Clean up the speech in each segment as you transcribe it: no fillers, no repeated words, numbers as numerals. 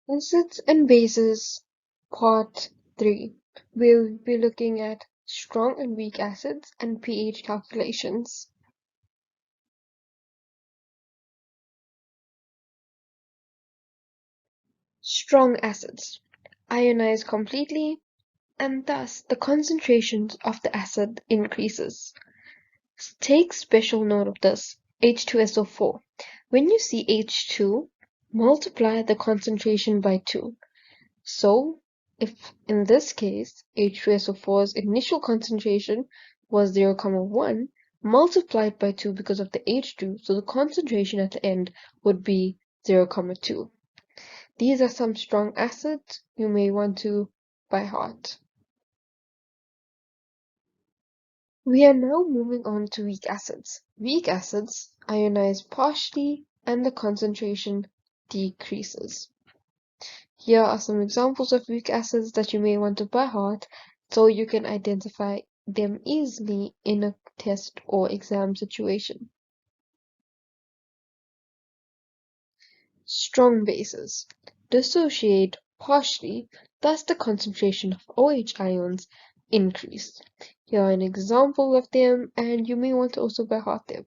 Acids and bases, part 3. We'll be looking at strong and weak acids and pH calculations. Strong acids ionize completely, and thus the concentrations of the acid increases. Take special note of this, H2SO4. When you see H2, multiply the concentration by 2. So, if in this case H2SO4's initial concentration was 0,1 multiplied by 2 because of the H2, so the concentration at the end would be 0,2. These are some strong acids you may want to by heart. We are now moving on to weak acids. Weak acids ionize partially and the concentration decreases. Here are some examples of weak acids that you may want to by heart so you can identify them easily in a test or exam situation. Strong bases dissociate partially, thus the concentration of OH ions increase. Here are an example of them, and you may want to also by heart them.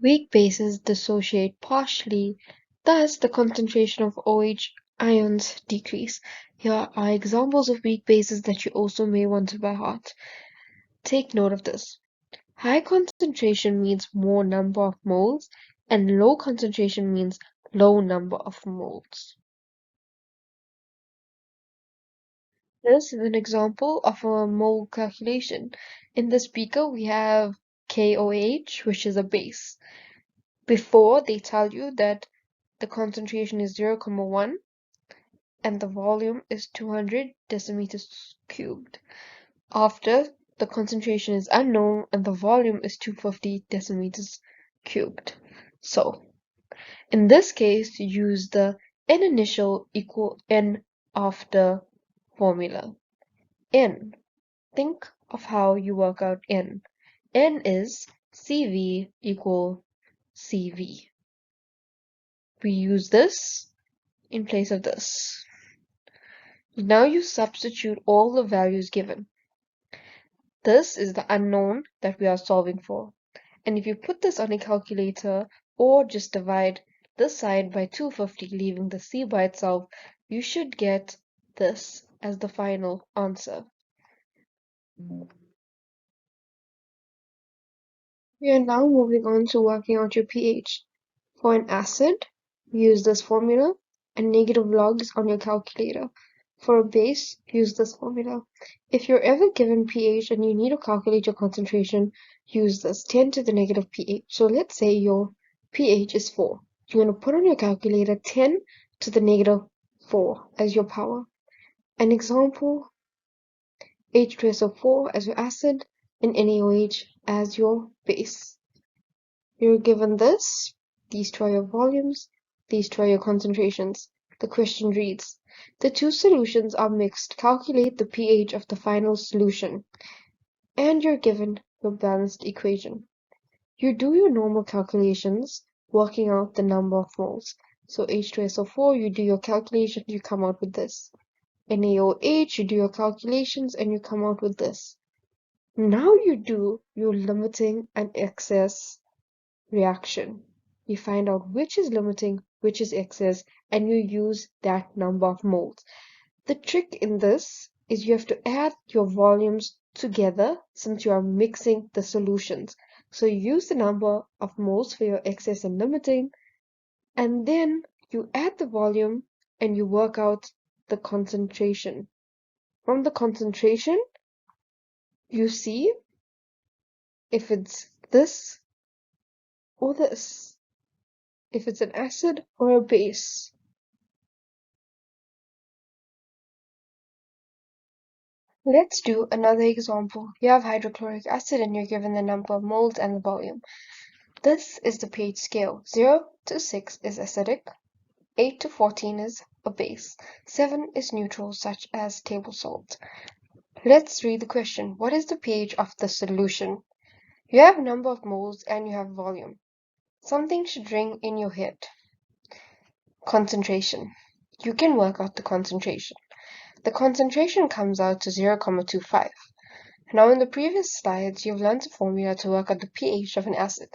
Weak bases dissociate partially, thus the concentration of OH ions decrease. Here are examples of weak bases that you also may want to by heart. Take note of this. High concentration means more number of moles, and low concentration means low number of moles. This is an example of a mole calculation. In this beaker, we have KOH, which is a base. Before, they tell you that the concentration is 0,1 and the volume is 200 decimeters cubed. After, the concentration is unknown and the volume is 250 decimeters cubed. So, in this case, you use the N initial equal N after formula. N. Think of how you work out N. N is CV equal CV. We use this in place of this. Now you substitute all the values given. This is the unknown that we are solving for. And if you put this on a calculator or just divide this side by 250, leaving the C by itself, you should get this as the final answer. We are now moving on to working out your pH. For an acid, use this formula and negative logs on your calculator. For a base, use this formula. If you're ever given pH and you need to calculate your concentration, use this 10 to the negative pH. So let's say your pH is 4. You're going to put on your calculator 10 to the negative 4 as your power. An example, H2SO4 as your acid and NaOH as your base. You're given this, these two are your volumes, these two are your concentrations. The question reads, the two solutions are mixed. Calculate the pH of the final solution. And you're given your balanced equation. You do your normal calculations, working out the number of moles. So H2SO4, you do your calculations, you come out with this. NaOH, you do your calculations, and you come out with this. Now you do your limiting and excess reaction. You find out which is limiting, which is excess, and you use that number of moles. The trick in this is you have to add your volumes together since you are mixing the solutions. So you use the number of moles for your excess and limiting, and then you add the volume and you work out the concentration. From the concentration, you see if it's this or this, if it's an acid or a base. Let's do another example. You have hydrochloric acid and you're given the number of moles and the volume. This is the pH scale. 0 to 6 is acidic, 8 to 14 is a base, 7 is neutral such as table salt. Let's read the question. What is the pH of the solution? You have number of moles and you have volume. Something should ring in your head. Concentration. You can work out the concentration. The concentration comes out to 0.25. Now in the previous slides, you've learned the formula to work out the pH of an acid.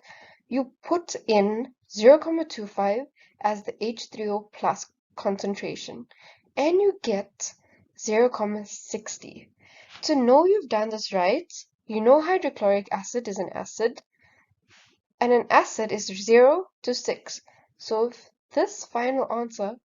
You put in 0.25 as the H3O plus concentration, and you get 0.60. To know you've done this right, you know hydrochloric acid is an acid, and an acid is 0 to 6. So if this final answer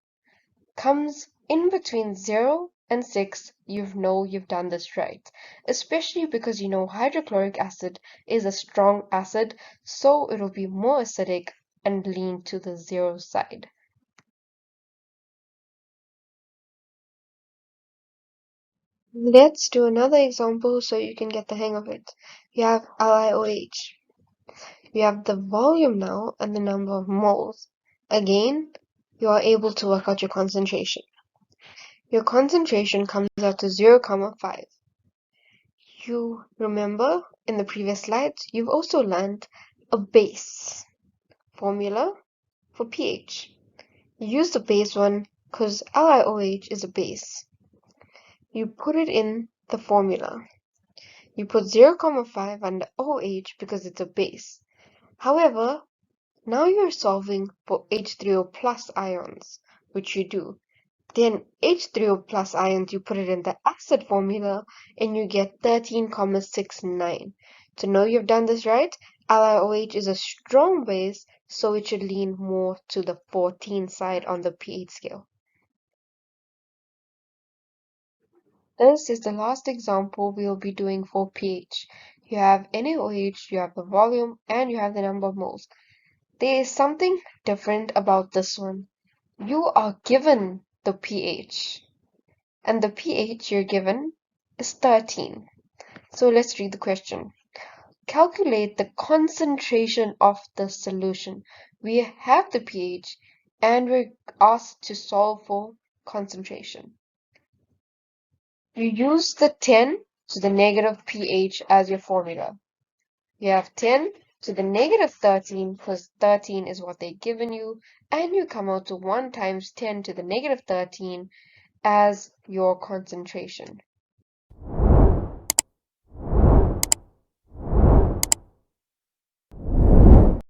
comes in between 0 and 6, you know you've done this right, especially because you know hydrochloric acid is a strong acid, so it'll be more acidic and lean to the 0 side. Let's do another example so you can get the hang of it. You have LiOH. You have the volume now and the number of moles. Again, you are able to work out your concentration. Your concentration comes out to 0.5. You remember in the previous slides, you've also learned a base formula for pH. You use the base one because LiOH is a base. You put it in the formula. You put 0.5 under OH because it's a base. However, now you're solving for H3O plus ions, which you do. Then H3O plus ions, you put it in the acid formula and you get 13.69. To know you've done this right, LiOH is a strong base, so it should lean more to the 14 side on the pH scale. This is the last example we'll be doing for pH. You have NaOH, you have the volume, and you have the number of moles. There is something different about this one. You are given the pH. And the pH you're given is 13. So let's read the question. Calculate the concentration of the solution. We have the pH and we're asked to solve for concentration. You use the 10 to the negative pH as your formula. You have 10 to the negative 13 because 13 is what they've given you, and you come out to 1 times 10 to the negative 13 as your concentration.